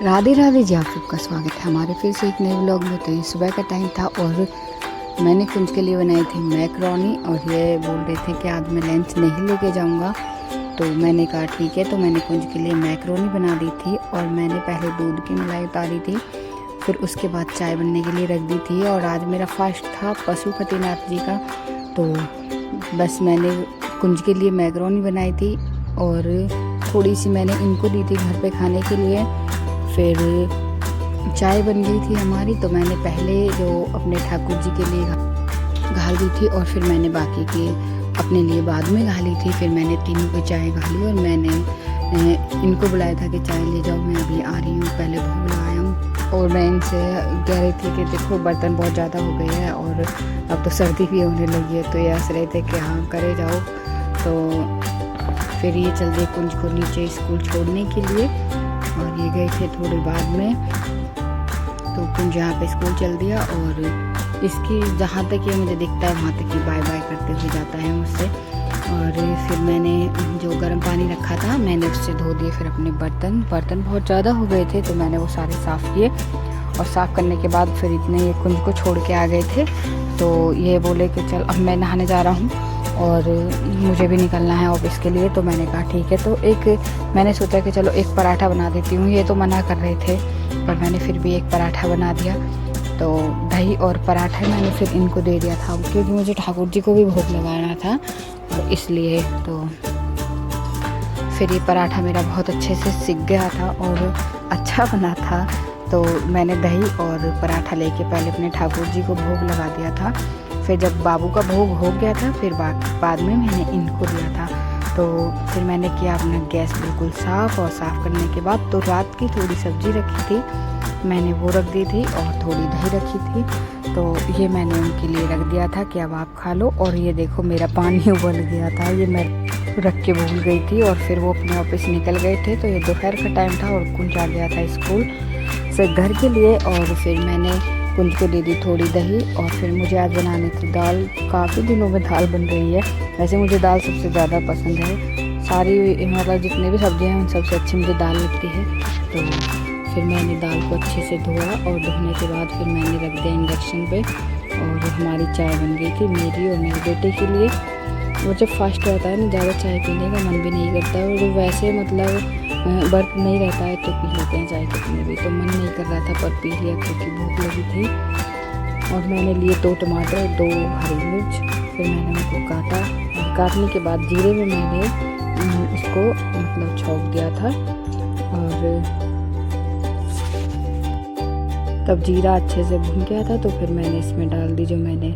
राधे राधे जी, आप सबका स्वागत है हमारे फिर से एक नए व्लॉग में। तो ये सुबह का टाइम था और मैंने कुंज के लिए बनाई थी मैक्रोनी और ये बोल रहे थे कि आज मैं लंच नहीं लेके जाऊंगा। तो मैंने कहा ठीक है। तो मैंने कुंज के लिए मैक्रोनी बना दी थी और मैंने पहले दूध की मलाई उतारी थी, फिर उसके बाद चाय बनने के लिए रख दी थी। और आज मेरा फास्ट था पशुपतिनाथ जी का, तो बस मैंने कुंज के लिए मैक्रोनी बनाई थी और थोड़ी सी मैंने इनको दी थी घर पे खाने के लिए। फिर चाय बन गई थी हमारी, तो मैंने पहले जो अपने ठाकुर जी के लिए घाल दी थी और फिर मैंने बाकी की अपने लिए बाद में घाली थी। फिर मैंने तीनों की चाय घाली और मैंने इनको बुलाया था कि चाय ले जाओ, मैं अभी आ रही हूँ, पहले भोग लगाया हूँ। और मैं इनसे कह रही थी कि देखो बर्तन बहुत ज़्यादा हो गए हैं और अब तो सर्दी भी होने लगी है। तो ये हंस रहे थे कि हाँ करे जाओ। तो फिर ये चल दिए कुंज को नीचे स्कूल छोड़ने के लिए और ये गए थे थोड़ी बाद में। तो कुंज यहाँ पे स्कूल चल दिया और इसकी जहाँ तक ये मुझे दिखता है वहाँ तक ही बाय बाय करते हुए जाता है मुझसे। और फिर मैंने जो गर्म पानी रखा था मैंने उससे धो दिए फिर अपने बर्तन बहुत ज़्यादा हो गए थे, तो मैंने वो सारे साफ़ किए। और साफ़ करने के बाद फिर इतने ये कुंज को छोड़ के आ गए थे, तो ये बोले कि चल अब मैं नहाने जा रहा हूँ और मुझे भी निकलना है ऑफिस के लिए। तो मैंने कहा ठीक है। तो मैंने सोचा कि चलो एक पराठा बना देती हूँ। ये तो मना कर रहे थे पर मैंने फिर भी एक पराठा बना दिया। तो दही और पराठा मैंने फिर इनको दे दिया था क्योंकि मुझे ठाकुर जी को भी भोग लगाना था, तो इसलिए। तो फिर ये पराठा मेरा बहुत अच्छे से सिक गया था और अच्छा बना था। तो मैंने दही और पराठा लेके पहले अपने ठाकुर जी को भोग लगा दिया था। फिर जब बाबू का भोग हो गया था फिर बाद में मैंने इनको दिया था। तो फिर मैंने किया अपना गैस बिल्कुल साफ़, और साफ़ करने के बाद तो रात की थोड़ी सब्ज़ी रखी थी मैंने वो रख दी थी और थोड़ी दही रखी थी, तो ये मैंने उनके लिए रख दिया था कि अब आप खा लो। और ये देखो मेरा पानी उबल गया था, ये मैं रख के भूल गई थी। और फिर वो अपने ऑफिस निकल गए थे, तो ये दोपहर का टाइम था और कुंज आ गया था स्कूल से घर के लिए। और फिर मैंने कुंज को दे दी थोड़ी दही और फिर मुझे आज बनानी थी दाल। काफ़ी दिनों में दाल बन रही है, वैसे मुझे दाल सबसे ज़्यादा पसंद है। सारी मतलब जितने भी सब्जियां हैं उन सबसे अच्छी मुझे दाल लगती है। तो फिर मैंने दाल को अच्छे से धोया और धोने के बाद फिर मैंने रख दिया इंडक्शन पे और हमारी चाय बन गई थी मेरी और मेरे बेटे के लिए। वो जब फास्ट रहता है ना ज़्यादा चाय पीने का मन भी नहीं करता, और वैसे मतलब बर्फ नहीं रहता है तो पी लेते हैं चाय कितने भी। तो मन नहीं कर रहा था पर पी लिया क्योंकि भूख लगी थी। और मैंने लिए 2 टमाटर 2 हरी मिर्च, फिर मैंने उनको काटा और काटने के बाद जीरे में मैंने उसको मतलब छौंक दिया था। और तब जीरा अच्छे से भुन गया था तो फिर मैंने इसमें डाल दी जो मैंने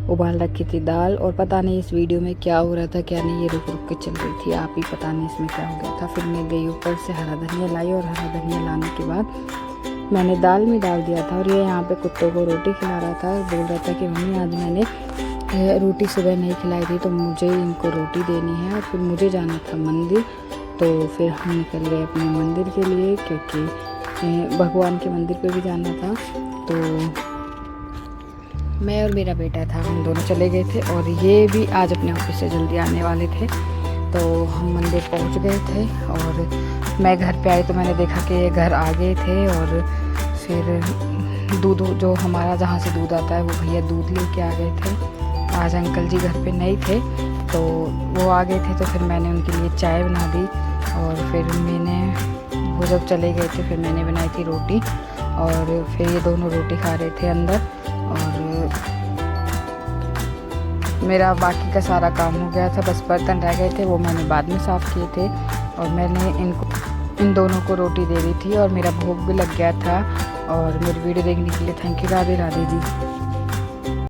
उबाल रखी थी दाल। और पता नहीं इस वीडियो में क्या हो रहा था क्या नहीं, ये रुक रुक के चल रही थी, आप ही पता नहीं इसमें क्या हो गया था। फिर मैं गई ऊपर से हरा धनिया लाई और हरा धनिया लाने के बाद मैंने दाल में डाल दिया था। और ये यहाँ पे कुत्तों को रोटी खिला रहा था, बोल रहा था कि मम्मी आज मैंने रोटी सुबह नहीं खिलाई थी तो मुझे इनको रोटी देनी है। और फिर मुझे जाना था मंदिर, तो फिर हम निकल गए अपने मंदिर के लिए क्योंकि भगवान के मंदिर पे भी जाना था। तो मैं और मेरा बेटा था, हम दोनों चले गए थे। और ये भी आज अपने ऑफिस से जल्दी आने वाले थे, तो हम मंदिर पहुंच गए थे। और मैं घर पे आई तो मैंने देखा कि ये घर आ गए थे। और फिर दूध जो हमारा जहाँ से दूध आता है वो भैया दूध लेके आ गए थे। आज अंकल जी घर पे नहीं थे तो वो आ गए थे, तो फिर मैंने उनके लिए चाय बना दी। और फिर वो जब चले गए थे फिर मैंने बनाई थी रोटी और फिर ये दोनों रोटी खा रहे थे अंदर। और मेरा बाकी का सारा काम हो गया था, बस बर्तन रह गए थे वो मैंने बाद में साफ़ किए थे। और मैंने इन दोनों को रोटी दे दी थी और मेरा भोग भी लग गया था। और मेरी वीडियो देखने के लिए thank you. Radhe Radhe ji.